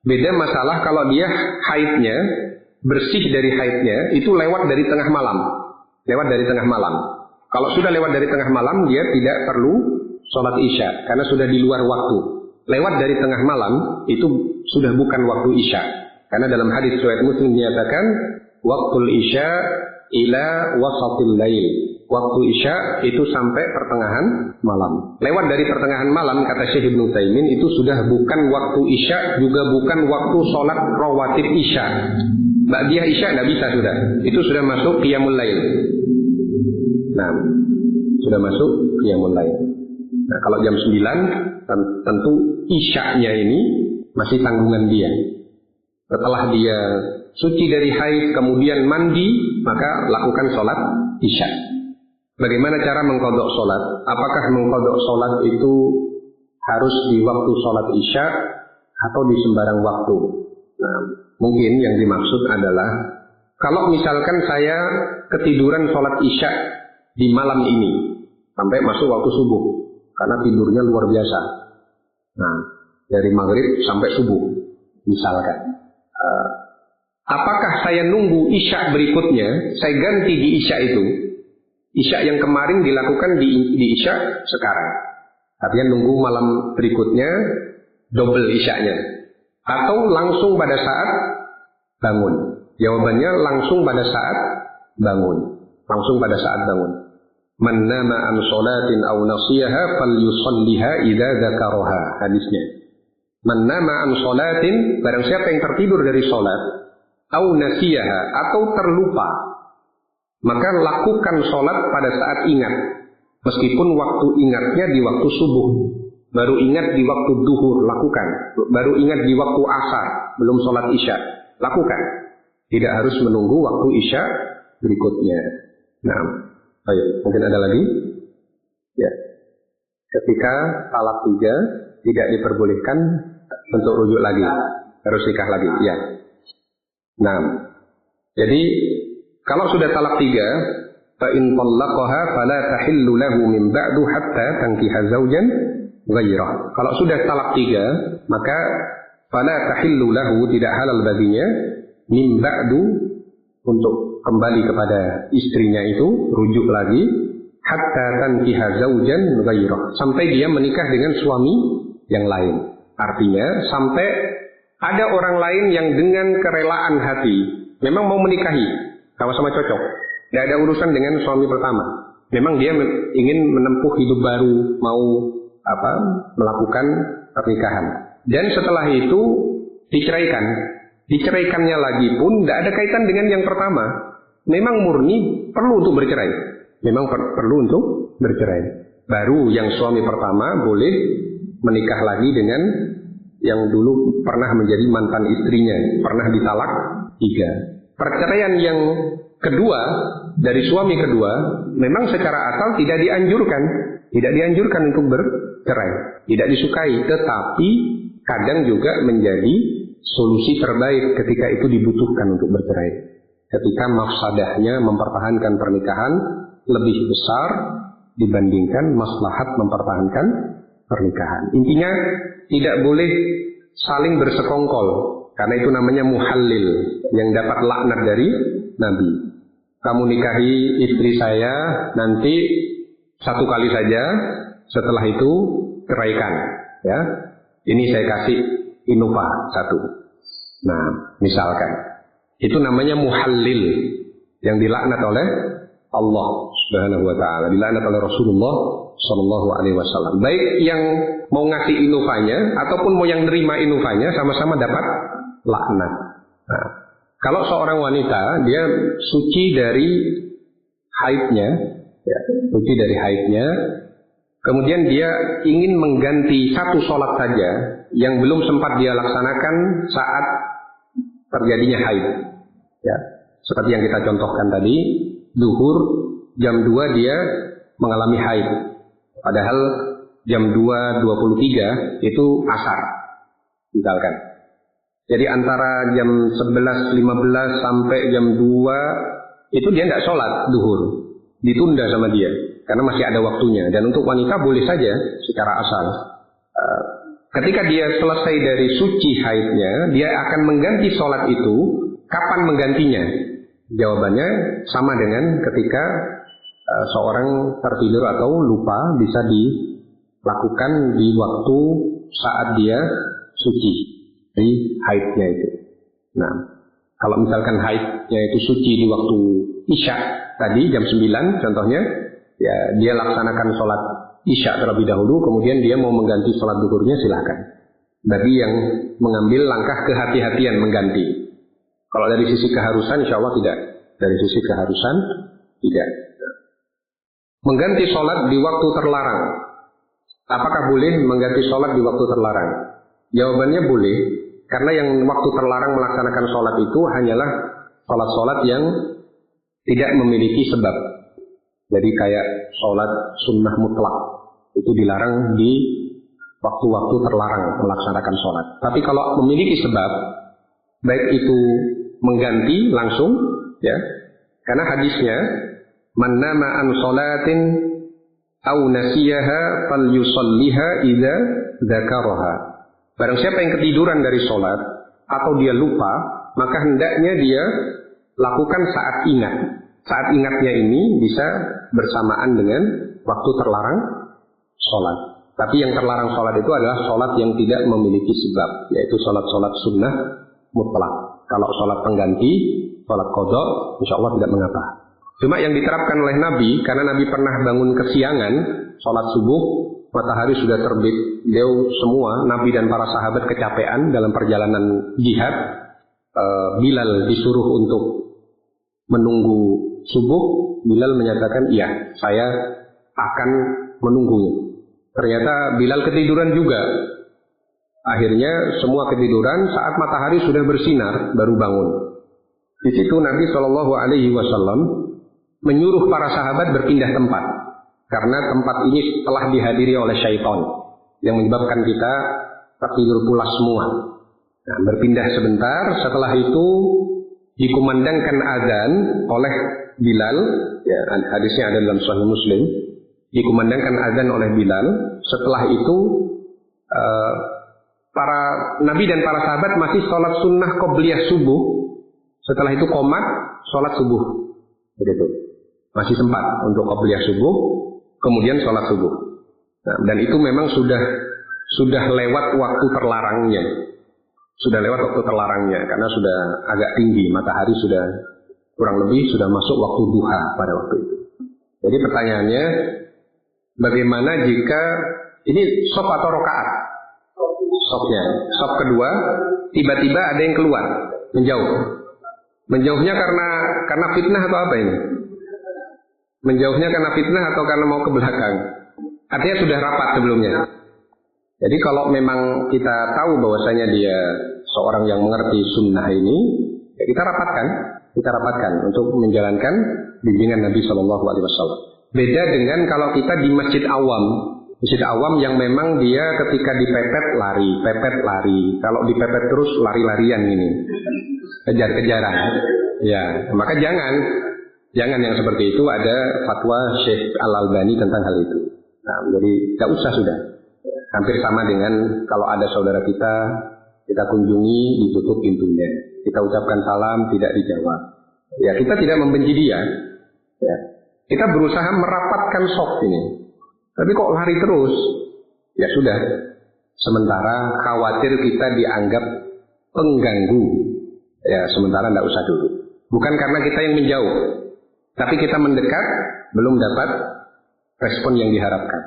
Beda masalah kalau dia haidnya, bersih dari haidnya, itu lewat dari tengah malam. Kalau sudah lewat dari tengah malam, dia tidak perlu sholat isya, karena sudah di luar waktu. Lewat dari tengah malam, itu sudah bukan waktu isya. Karena dalam hadis riwayat Muslim dinyatakan, waktul isya ila wasatil lail. Waktu isya itu sampai pertengahan malam. Lewat dari pertengahan malam, kata Syekh Ibnu Taimin, itu sudah bukan waktu isya, juga bukan waktu sholat rawatib isya. Ba'diyah isya tidak bisa sudah. Itu sudah masuk qiyamul lail. Nah, sudah masuk qiyamul lail. Nah, kalau jam 9, tentu isya'nya ini masih tanggungan dia. Setelah dia suci dari haid, kemudian mandi, maka lakukan sholat isya. Bagaimana cara mengqadha sholat? Apakah mengqadha sholat itu harus di waktu sholat isya atau di sembarang waktu? Nah, mungkin yang dimaksud adalah, kalau misalkan saya ketiduran sholat isya di malam ini sampai masuk waktu subuh, karena tidurnya luar biasa. Nah, dari maghrib sampai subuh, misalkan. Apakah saya nunggu isya berikutnya, saya ganti di isya itu? Isya yang kemarin dilakukan di isya sekarang. Artinya nunggu malam berikutnya, double isyanya. Atau langsung pada saat bangun? Jawabannya langsung pada saat bangun. Man nama an sholatin aw nasiyaha falyusalliha idza dzakaraha. Hadisnya. Man nama an sholatin, barang siapa yang tertidur dari sholat, aw nasiyaha, atau terlupa, maka lakukan sholat pada saat ingat. Meskipun waktu ingatnya di waktu subuh, baru ingat di waktu duhur, lakukan. Baru ingat di waktu asar, belum sholat isya, lakukan. Tidak harus menunggu waktu isya berikutnya. Nah, ayo, mungkin ada lagi? Ya. Ketika talak 3 tidak diperbolehkan untuk rujuk lagi, harus nikah lagi. Ya. Nah, jadi kalau sudah talak 3, fa in talaqaha fala tahillu lahu min ba'du hatta tankiha zawjan ghairah. Kalau sudah talak 3, maka fala tahillu lahu, tidak halal baginya, min ba'du, untuk kembali kepada istrinya itu, rujuk lagi, hatta tankiha zawjan ghairah, sampai dia menikah dengan suami yang lain. Artinya sampai ada orang lain yang dengan kerelaan hati memang mau menikahi, sama-sama cocok, tidak ada urusan dengan suami pertama. Memang dia ingin menempuh hidup baru, mau melakukan pernikahan. Dan setelah itu diceraikan. Diceraikannya lagi pun tidak ada kaitan dengan yang pertama. Memang murni perlu untuk bercerai. Memang perlu untuk bercerai. Baru yang suami pertama boleh menikah lagi dengan yang dulu pernah menjadi mantan istrinya, pernah ditalak 3. Perceraian yang kedua dari suami kedua memang secara asal tidak dianjurkan untuk bercerai, tidak disukai, tetapi kadang juga menjadi solusi terbaik ketika itu dibutuhkan untuk bercerai. Ketika mafsadahnya mempertahankan pernikahan lebih besar dibandingkan maslahat mempertahankan pernikahan. Intinya tidak boleh saling bersekongkol, karena itu namanya muhallil yang dapat laknat dari Nabi. Kamu nikahi istri saya, nanti 1 kali saja, setelah itu ceraikan. Ya, ini saya kasih inupa 1. Nah, misalkan itu namanya muhallil yang dilaknat oleh Allah Subhanahu wa taala, dilaknat oleh Rasulullah sallallahu alaihi wasallam. Baik yang mau ngasih inufanya ataupun mau yang nerima inufanya sama-sama dapat laknat. Nah, kalau seorang wanita dia suci dari haidnya, ya, suci dari haidnya, kemudian dia ingin mengganti 1 sholat saja yang belum sempat dia laksanakan saat terjadinya haid. Ya, seperti yang kita contohkan tadi, zuhur jam 2 dia mengalami haid. Padahal jam 2.23 itu asar, misalkan. Jadi antara jam 11.15 sampai jam 2 itu dia tidak sholat zuhur, ditunda sama dia karena masih ada waktunya. Dan untuk wanita boleh saja secara asal. Ketika dia selesai dari suci haidnya, dia akan mengganti sholat itu. Kapan menggantinya? Jawabannya sama dengan ketika seorang tertidur atau lupa, bisa dilakukan di waktu saat dia suci di haidnya itu. Nah, kalau misalkan haidnya itu suci di waktu isya tadi jam 9 contohnya, ya dia laksanakan sholat isya terlebih dahulu, kemudian dia mau mengganti sholat zuhurnya, silakan. Bagi yang mengambil langkah kehati-hatian mengganti. Kalau dari sisi keharusan, insya Allah tidak. Dari sisi keharusan, tidak. Mengganti sholat di waktu terlarang. Apakah boleh mengganti sholat di waktu terlarang? Jawabannya boleh. Karena yang waktu terlarang melaksanakan sholat itu hanyalah sholat-sholat yang tidak memiliki sebab. Jadi kayak sholat sunnah mutlak. Itu dilarang di waktu-waktu terlarang melaksanakan sholat. Tapi kalau memiliki sebab, baik itu mengganti langsung, ya, karena hadisnya, man nama an sholatin au nasiyaha falyusalliha idza dzakaraha. Barang siapa yang ketiduran dari sholat atau dia lupa, maka hendaknya dia lakukan saat ingat. Saat ingatnya ini bisa bersamaan dengan waktu terlarang sholat. Tapi yang terlarang sholat itu adalah sholat yang tidak memiliki sebab, yaitu sholat-sholat sunnah mutlak. Kalau sholat pengganti, sholat qadha, insya Allah tidak mengapa. Cuma yang diterapkan oleh Nabi, karena Nabi pernah bangun kesiangan, sholat subuh, matahari sudah terbit, beliau semua, Nabi dan para sahabat kecapean dalam perjalanan jihad. Bilal disuruh untuk menunggu subuh. Bilal menyatakan, iya, saya akan menunggu. Ternyata Bilal ketiduran juga. Akhirnya semua ketiduran, saat matahari sudah bersinar baru bangun. Di situ Nabi Shallallahu Alaihi Wasallam menyuruh para sahabat berpindah tempat, karena tempat ini telah dihadiri oleh syaitan yang menyebabkan kita tertidur pulas semua. Nah, berpindah sebentar, setelah itu dikumandangkan azan oleh Bilal, ya, hadisnya ada dalam Sahih Muslim, dikumandangkan azan oleh Bilal. Setelah itu para nabi dan para sahabat masih sholat sunnah qobliyah subuh. Setelah itu qomat, sholat subuh. Begitu. Masih sempat untuk qobliyah subuh, kemudian sholat subuh. Nah, dan itu memang sudah lewat waktu terlarangnya. Sudah lewat waktu terlarangnya karena sudah agak tinggi, matahari sudah kurang lebih sudah masuk waktu duha pada waktu itu. Jadi pertanyaannya, bagaimana jika ini shop atau rokaat? Shopnya, shop kedua, tiba-tiba ada yang keluar, menjauh. Menjauhnya karena fitnah atau apa ini? Menjauhnya karena fitnah atau karena mau ke belakang? Artinya sudah rapat sebelumnya. Jadi kalau memang kita tahu bahwasanya dia seorang yang mengerti sunnah ini, ya kita rapatkan untuk menjalankan bimbingan Nabi Shallallahu Alaihi Wasallam. Beda dengan kalau kita di masjid awam yang memang dia ketika dipepet lari. Kalau dipepet terus lari-larian ini, kejar-kejaran. Ya, maka jangan yang seperti itu. Ada fatwa Syekh Al-Albani tentang hal itu. Nah, jadi tidak usah sudah. Hampir sama dengan kalau ada saudara kita kunjungi, ditutup pintunya. Kita ucapkan salam, tidak dijawab. Ya, kita tidak membenci dia. Ya. Kita berusaha merapatkan soft ini. Tapi kok lari terus? Ya sudah. Sementara khawatir kita dianggap pengganggu. Ya, sementara tidak usah dulu. Bukan karena kita yang menjauh. Tapi kita mendekat, belum dapat respon yang diharapkan.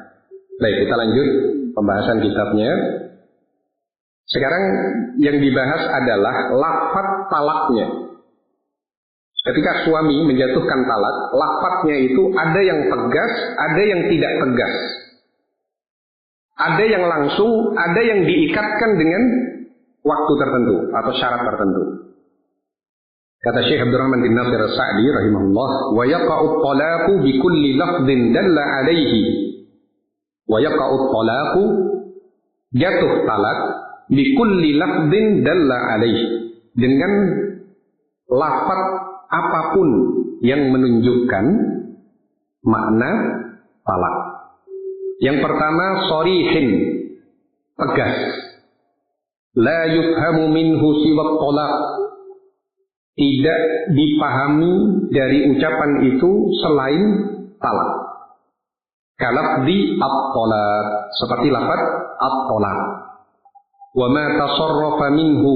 Baik, kita lanjut pembahasan kitabnya. Sekarang yang dibahas adalah lafaz talaknya. Ketika suami menjatuhkan talak, lafaznya itu ada yang tegas, ada yang tidak tegas. Ada yang langsung, ada yang diikatkan dengan waktu tertentu atau syarat tertentu. Kata Syekh Abdurrahman bin Nasir As-Sa'di rahimahullah, wa yaqa'u at-talaqu bi kulli lafdhin dalla 'alaihi. Wa yaqa'u at-talaqu, jatuh talak bi kulli lafdhin dalla 'alaihi, dengan lafaz apapun yang menunjukkan makna talak. Yang pertama, sharihin, tegas. La yufhamu minhu siwa talak, tidak dipahami dari ucapan itu selain talak. Kalafzi at-talaq, seperti lafaz at-talaq. Wa ma tasarrafa minhu,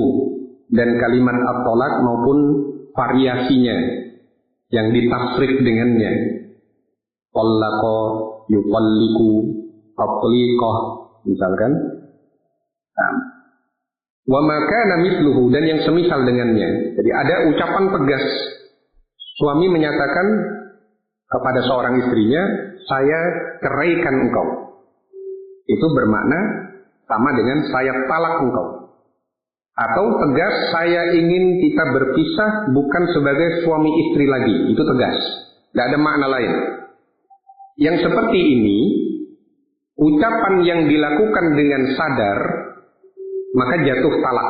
dan kalimat at-talaq maupun variasinya yang ditafsir dengannya. Tallaqa, yutalliqu, tatliqah, misalkan. Wa ma kana mithluhu, dan yang semisal dengannya. Jadi ada ucapan tegas. Suami menyatakan kepada seorang istrinya, saya ceraikan engkau. Itu bermakna sama dengan saya talak engkau. Atau tegas, saya ingin kita berpisah bukan sebagai suami istri lagi. Itu tegas. Tidak ada makna lain. Yang seperti ini, ucapan yang dilakukan dengan sadar, maka jatuh talak.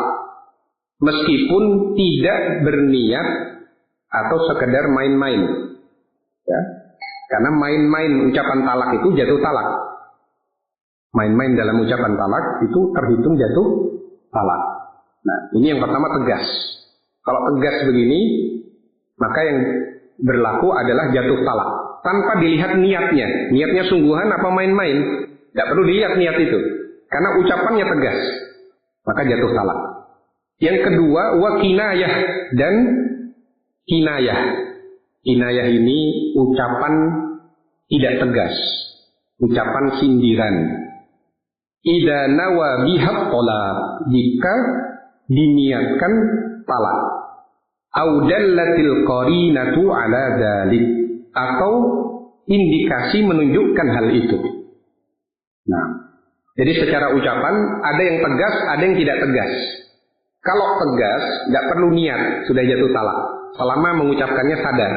Meskipun tidak berniat atau sekedar main-main. Ya. Karena main-main ucapan talak itu jatuh talak. Main-main dalam ucapan talak itu terhitung jatuh talak. Nah, ini yang pertama, tegas. Kalau tegas begini, maka yang berlaku adalah jatuh talak. Tanpa dilihat niatnya. Niatnya sungguhan apa main-main. Tidak perlu dilihat niat itu. Karena ucapannya tegas. Maka jatuh talak. Yang kedua, wa kinayah, dan kinayah. Kinayah ini ucapan tidak tegas. Ucapan sindiran. Idza nawa bihaq talaq, jika diniatkan talak. Audallatil qarinatu ala dzalik, atau indikasi menunjukkan hal itu. Nah, jadi secara ucapan ada yang tegas, ada yang tidak tegas. Kalau tegas, tidak perlu niat, sudah jatuh talak. Selama mengucapkannya sadar.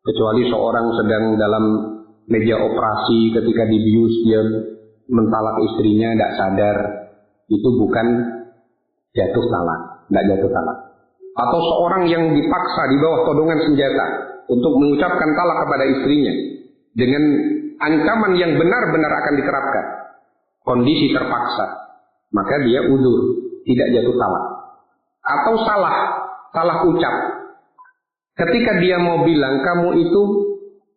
Kecuali seorang sedang dalam meja operasi, ketika dibius dia mentalak istrinya, tidak sadar. Itu bukan jatuh talak, tidak jatuh talak. Atau seorang yang dipaksa di bawah todongan senjata, untuk mengucapkan talak kepada istrinya dengan ancaman yang benar-benar akan diterapkan, kondisi terpaksa, maka dia uzur, tidak jatuh talak. Atau salah ucap. Ketika dia mau bilang kamu itu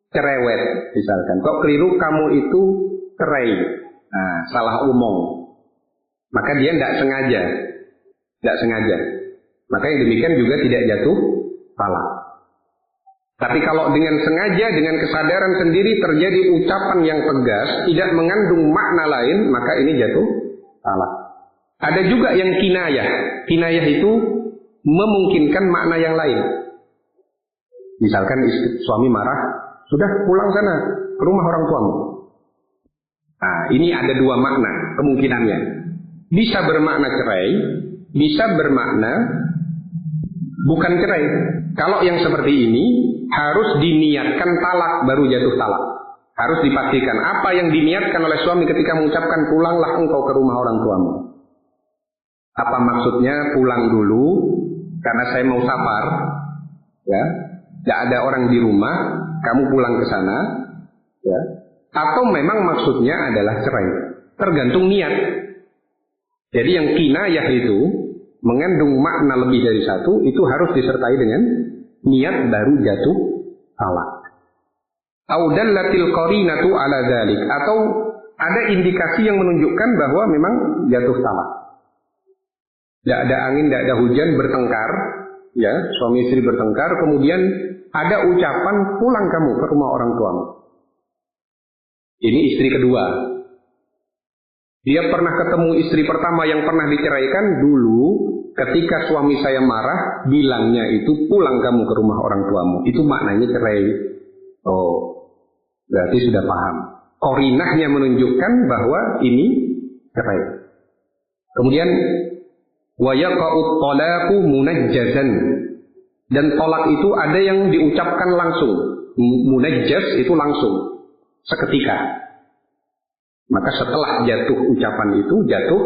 cerewet, misalkan, kok keliru kamu itu cerai, nah, salah omong, maka dia tidak sengaja, maka yang demikian juga tidak jatuh talak. Tapi kalau dengan sengaja, dengan kesadaran sendiri terjadi ucapan yang tegas, tidak mengandung makna lain, maka ini jatuh talak. Ada juga yang kinayah. Kinayah itu memungkinkan makna yang lain. Misalkan suami marah, sudah pulang sana ke rumah orang tuamu. Nah, ini ada dua makna kemungkinannya. Bisa bermakna cerai, bisa bermakna bukan cerai. Kalau yang seperti ini harus diniatkan talak baru jatuh talak. Harus dipastikan apa yang diniatkan oleh suami ketika mengucapkan pulanglah engkau ke rumah orang tuamu. Apa maksudnya pulang dulu karena saya mau safar, ya, tidak ada orang di rumah, kamu pulang ke sana, ya. Atau memang maksudnya adalah cerai. Tergantung niat. Jadi yang kinayah itu mengandung makna lebih dari satu, itu harus disertai dengan niat baru jatuh talak. Audallatil qarinatu ala dzalik, atau ada indikasi yang menunjukkan bahwa memang jatuh talak. Tidak ada angin, tidak ada hujan, bertengkar, ya, suami istri bertengkar, kemudian ada ucapan pulang kamu ke rumah orang tuamu. Ini istri kedua. Dia pernah ketemu istri pertama yang pernah diceraikan dulu, ketika suami saya marah, bilangnya itu pulang kamu ke rumah orang tuamu. Itu maknanya cerai. Oh, berarti sudah paham. Qarinahnya menunjukkan bahwa ini cerai. Kemudian wa yaqa'ut talaqu munajjazan. Dan tolak itu ada yang diucapkan langsung. Munajjaz itu langsung, seketika. Maka setelah jatuh ucapan itu, jatuh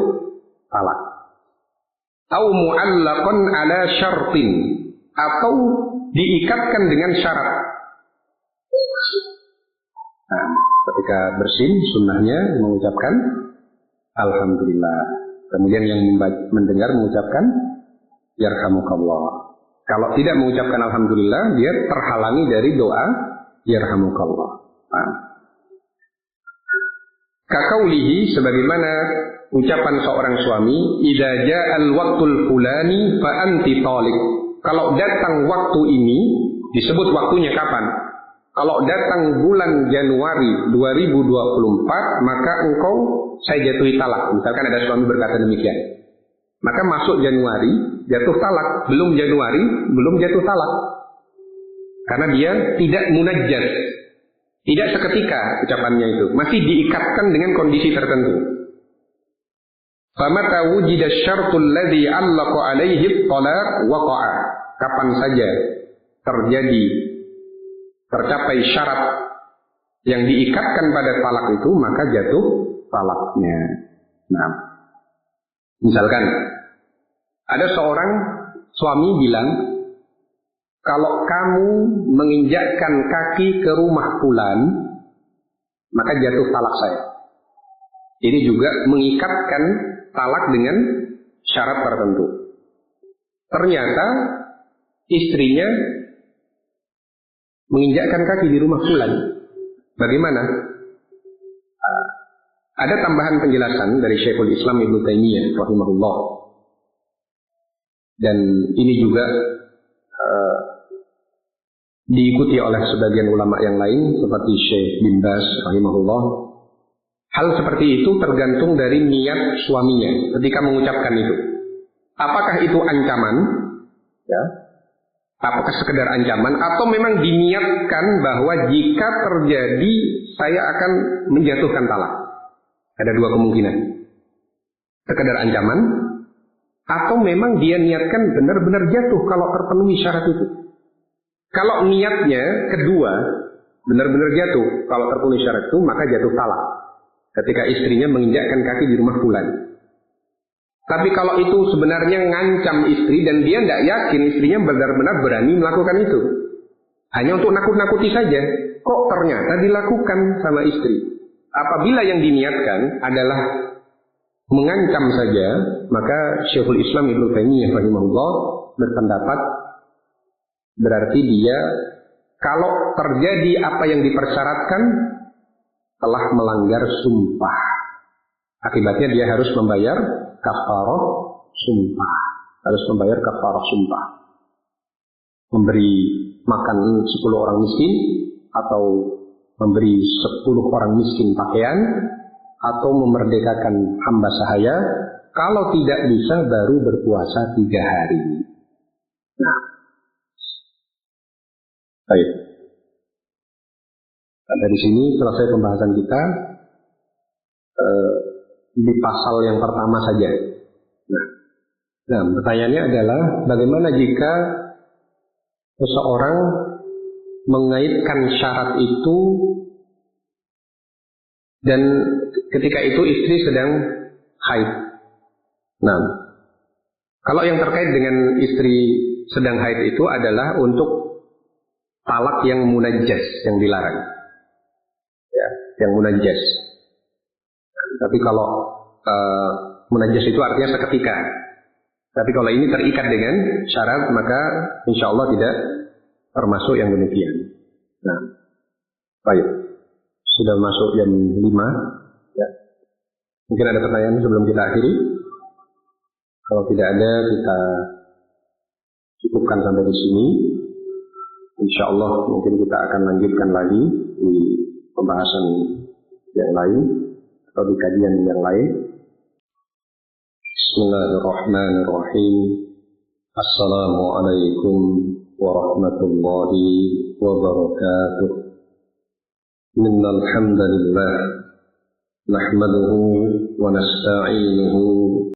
talak. Au mu'allaqan ala syartin, atau diikatkan dengan syarat. Nah, ketika bersin, sunnahnya mengucapkan alhamdulillah. Kemudian yang mendengar mengucapkan yarhamukallah. Kalau tidak mengucapkan alhamdulillah, dia terhalangi dari doa yarhamukallah. Nah. Kakaulihi, sebagaimana ucapan seorang suami, idza ja'al waqtul fulani fa anti taliq. Kalau datang waktu ini, disebut waktunya kapan? Kalau datang bulan Januari 2024, maka engkau saya jatuhi talak. Misalkan ada suami berkata demikian. Maka masuk Januari, jatuh talak. Belum Januari, belum jatuh talak. Karena dia tidak munajjaz. Tidak seketika ucapannya itu. Masih diikatkan dengan kondisi tertentu. Famata wujida syartul ladzi 'allaqa 'alaihi talaq waqa'a. Kapan saja tercapai syarat yang diikatkan pada talak itu, maka jatuh talaknya. Nah, misalkan ada seorang suami bilang, kalau kamu menginjakkan kaki ke rumah fulan, maka jatuh talak saya. Ini juga mengikatkan talak dengan syarat tertentu. Ternyata istrinya menginjakkan kaki di rumah fulan. Bagaimana? Ada tambahan penjelasan dari Syekhul Islam Ibnu Taimiyah rahimahullah. Dan ini juga diikuti oleh sebagian ulama yang lain seperti Syekh bin Baz rahimahullah. Hal seperti itu tergantung dari niat suaminya ketika mengucapkan itu. Apakah itu ancaman? Ya. Apakah sekedar ancaman atau memang diniatkan bahwa jika terjadi saya akan menjatuhkan talak? Ada dua kemungkinan. Sekedar ancaman atau memang dia niatkan benar-benar jatuh kalau terpenuhi syarat itu. Kalau niatnya kedua, benar-benar jatuh kalau terpenuhi syarat itu, maka jatuh talak. Ketika istrinya menginjakkan kaki di rumah fulan. Tapi kalau itu sebenarnya ngancam istri dan dia tidak yakin istrinya benar-benar berani melakukan itu. hanya untuk nakut-nakuti saja. Kok ternyata dilakukan sama istri. Apabila yang diniatkan adalah mengancam saja, maka Syekhul Islam Ibnu Taimiyah rahimahullah berpendapat berarti dia kalau terjadi apa yang dipersyaratkan telah melanggar sumpah. Akibatnya dia harus membayar kafarah sumpah. Harus membayar kafarah sumpah. Memberi makan 10 orang miskin, atau memberi 10 orang miskin pakaian, atau memerdekakan hamba sahaya. Kalau tidak bisa baru berpuasa 3 hari. Nah, baik. Dari sini selesai pembahasan kita di pasal yang pertama saja. Nah, pertanyaannya adalah bagaimana jika seseorang mengaitkan syarat itu dan ketika itu istri sedang haid. Nah, kalau yang terkait dengan istri sedang haid itu adalah untuk talak yang munajjas, yang dilarang. Ya, yang munajjas. Tapi kalau munajjas itu artinya seketika. Tapi kalau ini terikat dengan syarat, maka insya Allah tidak termasuk yang demikian. Nah, baik. Sudah masuk jam 5. Ya. Mungkin ada pertanyaan sebelum kita akhiri? Kalau tidak ada, kita cukupkan sampai di sini. Insya Allah mungkin kita akan lanjutkan lagi di pembahasan yang lain atau di kajian yang lain. Bismillahirrahmanirrahim. Assalamualaikum warahmatullahi wabarakatuh. Innal hamdalillah nahmaduhu wa nasta'inuhu